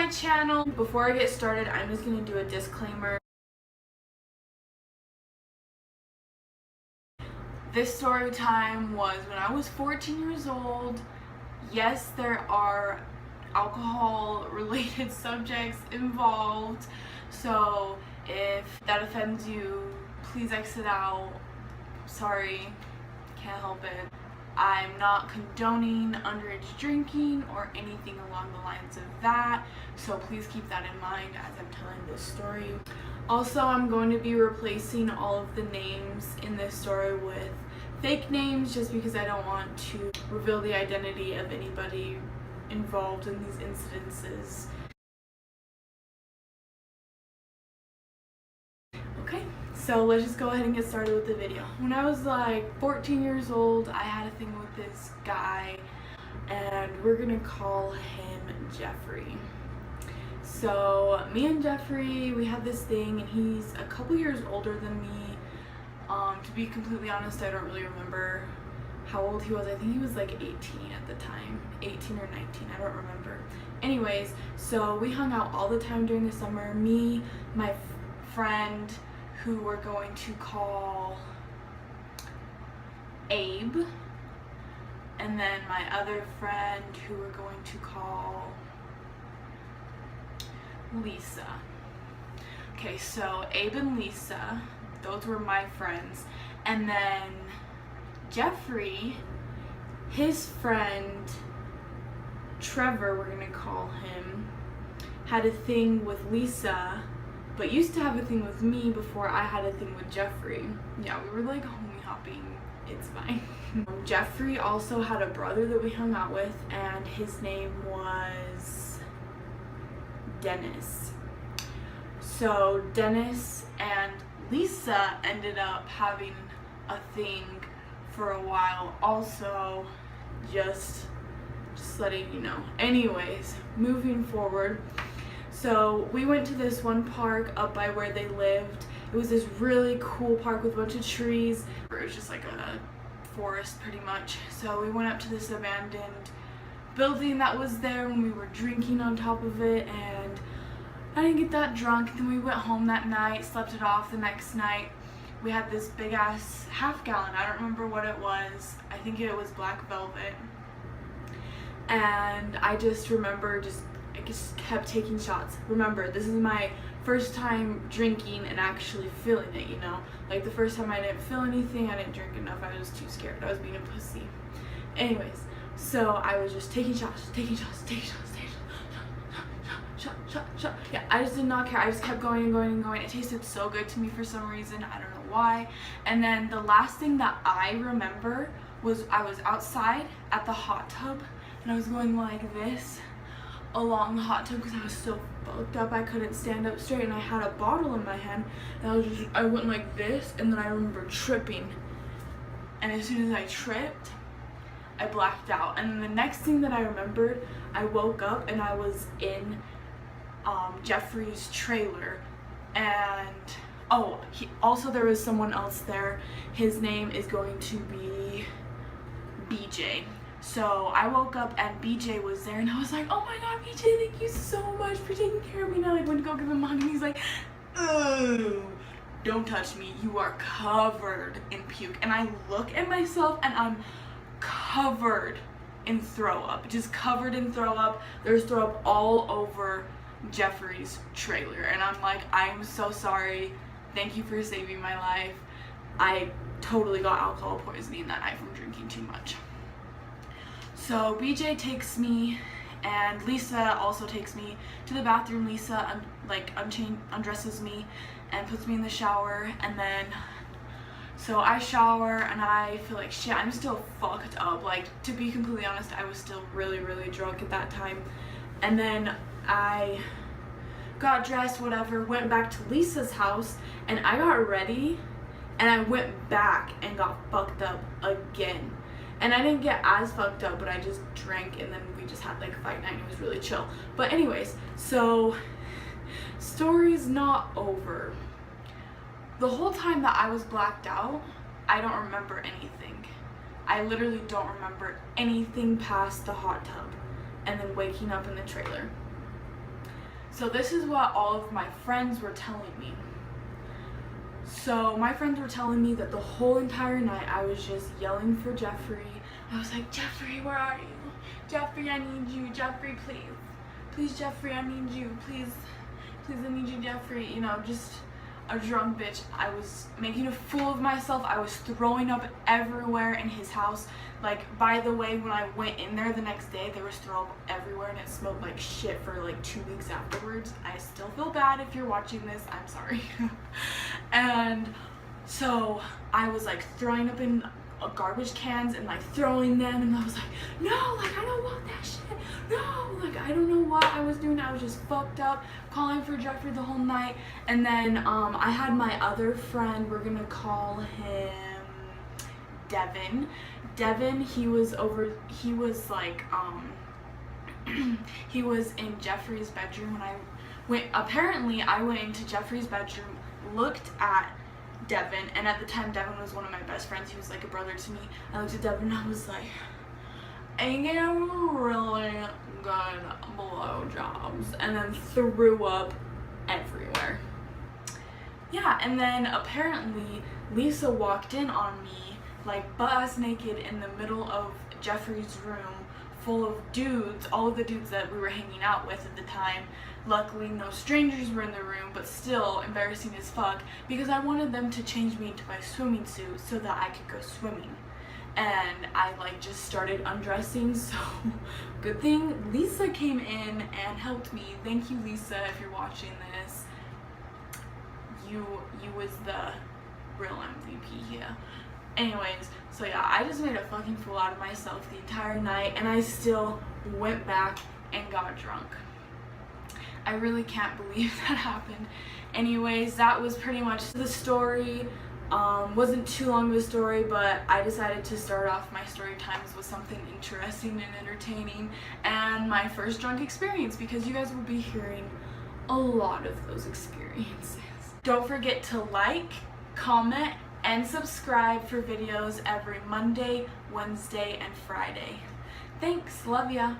my channel. Before I get started, I'm just gonna do a disclaimer. This story time was when I was 14 years old. Yes, there are alcohol related subjects involved, so if that offends you, please exit out. Sorry, can't help it. I'm not condoning underage drinking or anything along the lines of that, so please keep that in mind as I'm telling this story. Also, I'm going to be replacing all of the names in this story with fake names just because I don't want to reveal the identity of anybody involved in these incidences. Okay, so let's just go ahead and get started with the video. When I was like 14 years old, I had a thing with this guy, and we're gonna call him Jeffrey. So me and Jeffrey, we had this thing, and he's a couple years older than me. To be completely honest, I don't really remember how old he was. I think he was like 18 at the time, 18 or 19, I don't remember. Anyways, so we hung out all the time during the summer. Me, my friend, who we're going to call Abe, and then my other friend who we're going to call Lisa. Okay, so Abe and Lisa, those were my friends. And then Jeffrey, his friend Trevor, we're gonna call him, had a thing with Lisa, but used to have a thing with me before I had a thing with Jeffrey. Yeah, we were like homie hopping, it's fine. Jeffrey also had a brother that we hung out with, and his name was Dennis. So Dennis and Lisa ended up having a thing for a while also, just letting you know. Anyways, moving forward, so we went to this one park up by where they lived. It was this really cool park with a bunch of trees. It was just like a forest pretty much. So we went up to this abandoned building that was there when we were drinking on top of it, and I didn't get that drunk. Then we went home that night, slept it off. The next night we had this big ass half gallon. I don't remember what it was. I think it was Black Velvet. And I just remember I just kept taking shots. Remember, this is my first time drinking and actually feeling it, you know? Like the first time I didn't feel anything, I didn't drink enough, I was too scared. I was being a pussy. Anyways, so I was just taking shots. Shot. Yeah, I just did not care. I just kept going and going and going. It tasted so good to me for some reason. I don't know why. And then the last thing that I remember was I was outside at the hot tub, and I was going like this along the hot tub because I was so fucked up I couldn't stand up straight, and I had a bottle in my hand, and I went like this, and then I remember tripping, and as soon as I tripped, I blacked out. And then the next thing that I remembered, I woke up and I was in Jeffrey's trailer, and also there was someone else there. His name is going to be BJ. So I woke up and BJ was there, and I was like, oh my god, BJ, thank you so much for taking care of me. And I went to go give him a hug, and he's like, oh, don't touch me, you are covered in puke. And I look at myself and I'm covered in throw up, just covered in throw up. There's throw up all over Jeffrey's trailer, and I'm like, I'm so sorry, thank you for saving my life. I totally got alcohol poisoning that night from drinking too much. So BJ takes me, and Lisa also takes me to the bathroom. Lisa undresses me and puts me in the shower, and then so I shower and I feel like shit. I'm still fucked up. Like, to be completely honest, I was still really drunk at that time. And then I got dressed, whatever, went back to Lisa's house, and I got ready, and I went back and got fucked up again. And I didn't get as fucked up, but I just drank, and then we just had like a fight night, and it was really chill. But anyways, so story's not over. The whole time that I was blacked out, I don't remember anything. I literally don't remember anything past the hot tub and then waking up in the trailer. So this is what all of my friends were telling me. So my friends were telling me that the whole entire night I was just yelling for Jeffrey. I was like, Jeffrey, where are you? Jeffrey, I need you. Jeffrey, please. Please, Jeffrey, I need you. Please, please, I need you, Jeffrey. You know, just a drunk bitch. I was making a fool of myself. I was throwing up everywhere in his house. Like, by the way, when I went in there the next day, there was throw up everywhere and it smelled like shit for like 2 weeks afterwards. I still feel bad if you're watching this. I'm sorry. And so I was like throwing up in garbage cans and like throwing them, and I was like, no, like I don't want that shit. No, like I don't know what I was doing. I was just fucked up, calling for Jeffrey the whole night. And then I had my other friend, we're gonna call him Devin. Devin, he was like he was in Jeffrey's bedroom when I went into Jeffrey's bedroom, looked at Devin, and at the time Devin was one of my best friends. He was like a brother to me. I looked at Devin and I was like, I get really good blowjobs, and then threw up everywhere. Yeah, and then apparently Lisa walked in on me like butt-ass naked in the middle of Jeffrey's room, full of dudes, all of the dudes that we were hanging out with at the time. Luckily, no strangers were in the room, but still embarrassing as fuck because I wanted them to change me into my swimming suit so that I could go swimming. And I like just started undressing, so good thing Lisa came in and helped me. Thank you, Lisa, if you're watching this. You was the real MVP here. Anyways, so yeah, I just made a fucking fool out of myself the entire night, and I still went back and got drunk. I really can't believe that happened. Anyways, that was pretty much the story. Wasn't too long of a story, but I decided to start off my story times with something interesting and entertaining and my first drunk experience, because you guys will be hearing a lot of those experiences. Don't forget to like, comment, and subscribe for videos every Monday, Wednesday, and Friday. Thanks, love ya.